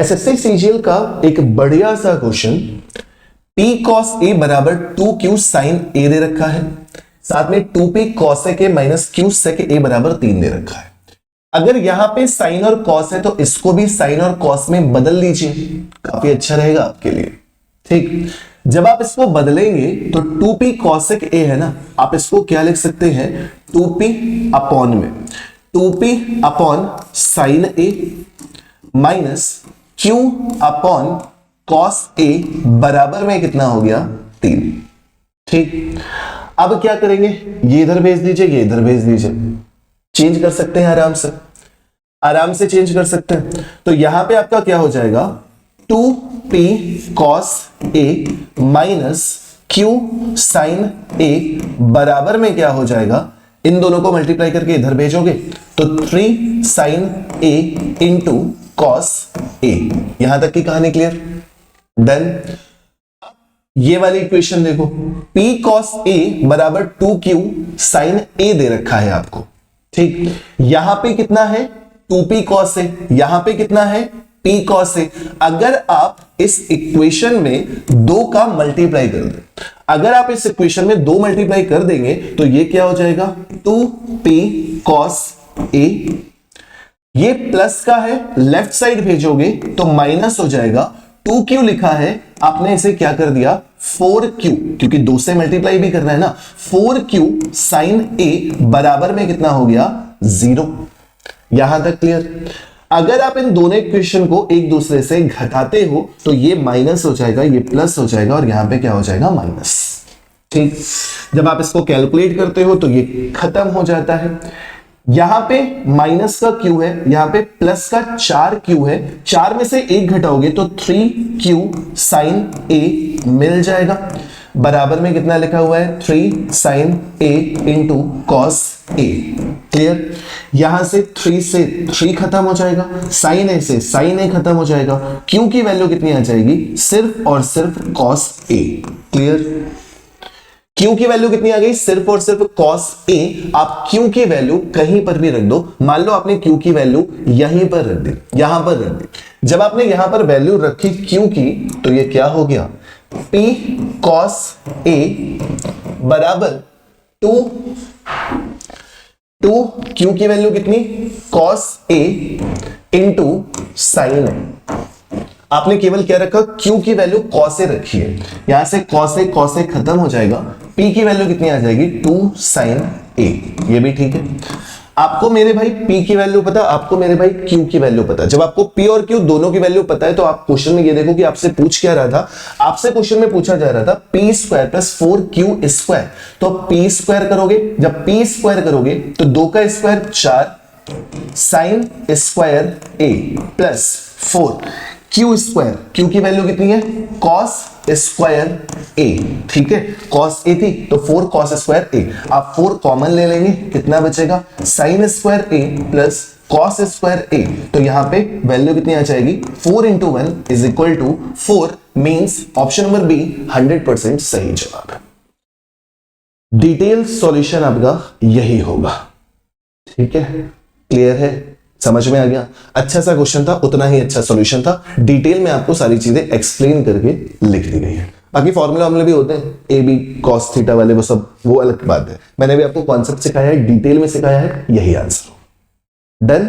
SSC CGL का एक बढ़िया सा क्वेश्चन, P cos A बराबर 2Q sin A दे रखा है, साथ में 2P cos A minus Q sec A बराबर 3 दे रखा है। अगर यहां पे साइन और कॉस है तो इसको भी साइन और कॉस में बदल लीजिए, काफी अच्छा रहेगा आपके लिए। ठीक, जब आप इसको बदलेंगे तो 2P cosec A है ना, आप इसको क्या लिख सकते हैं, 2P अपॉन में 2P upon sine A minus Q upon cos A बराबर में कितना हो गया, 3। ठीक, अब क्या करेंगे, ये इधर भेज दीजिए, ये इधर भेज दीजिए, चेंज कर सकते हैं आराम से चेंज कर सकते हैं। तो यहां पे आपका क्या हो जाएगा, 2P cos A minus Q sin A बराबर में क्या हो जाएगा, इन दोनों को मल्टीप्लाई करके इधर भेजोगे तो 3 sin A into cos A। यहां तक की कहानी क्लियर, डन। ये वाली इक्वेशन देखो, P cos A बराबर 2Q sin A दे रखा है आपको। ठीक, यहां पे कितना है, 2P cos A, यहां पे कितना है, P cos A। अगर आप इस इक्वेशन में 2 का मल्टीप्लाई कर दें, अगर आप इस इक्वेशन में 2 मल्टीप्लाई कर देंगे तो ये क्या हो जाएगा, 2P cos A। ये प्लस का है, लेफ्ट साइड भेजोगे तो माइनस हो जाएगा, 2Q लिखा है, आपने इसे क्या कर दिया 4Q, क्योंकि 2 से मल्टीप्लाई भी करना है ना, 4Q sin A बराबर में कितना हो गया, 0। यहां तक क्लियर। अगर आप इन दोनों इक्वेशन को एक दूसरे से घटाते हो तो ये माइनस हो जाएगा, ये प्लस हो जाएगा और यहां पे क्या हो जाएगा, माइनस। ठीक, जब आप इसको कैलकुलेट करते हो तो ये खत्म हो जाता है। यहां पे माइनस का Q है, यहां पे प्लस का 4Q है, 4 में से 1 घटाओगे तो 3Q sin A मिल जाएगा, बराबर में कितना लिखा हुआ है, 3 sin A into cos A। Clear, यहां से 3 से 3 खत्म हो जाएगा, sin A से sin A खत्म हो जाएगा, Q की वैल्यू कितनी आ जाएगी, सिर्फ और सिर्फ cos A। क्लियर, Q की वैल्यू कितनी आ गई, सिर्फ और सिर्फ cos A। आप Q की वैल्यू कहीं पर भी रख दो, मान लो आपने Q की वैल्यू यहीं पर रख दी, यहां पर रख दी। जब आपने यहां पर वैल्यू रखी Q की तो ये क्या हो गया, P cos A बराबर 2 Q की वैल्यू कितनी, cos A into sine A। आपने केवल क्या रखा, Q की वैल्यू cos A रखी है, यहां से cos A खत्म हो जाएगा, P की वैल्यू कितनी आ जाएगी, 2 sin A। ये भी ठीक है। आपको मेरे भाई P की वैल्यू पता, आपको मेरे भाई Q की वैल्यू पता। जब आपको P और Q दोनों की वैल्यू पता है तो आप क्वेश्चन में ये देखो कि आपसे पूछ क्या रहा था, आपसे क्वेश्चन में पूछा जा रहा था P square plus 4Q square. तो P स्क्वायर करोगे, जब P स्क्वायर करोगे तो 2 का square 4 sin square A plus 4 Q square, Q की वैल्यू कितनी है, cos स्क्वायर A। ठीक है, cos A थी तो 4 cos स्क्वायर A, आप 4 कॉमन ले लेंगे, कितना बचेगा, sin square A plus cos square A। तो यहां पे वैल्यू कितनी आ जाएगी, 4 into 1 is equal to 4, means option number B 100% सही जवाब है। डिटेल सॉल्यूशन आपका यही होगा। ठीक है, क्लियर है, समझ में आ गया। अच्छा सा क्वेश्चन था, उतना ही अच्छा सॉल्यूशन था, डिटेल में आपको सारी चीजें एक्सप्लेन करके लिख दी गई है। बाकी फॉर्मूला हमले भी होते हैं, ए बी कॉस थीटा वाले, वो सब वो अलग बात है। मैंने भी आपको कॉन्सेप्ट सिखाया है, डिटेल में सिखाया है, यही आंसर। डन।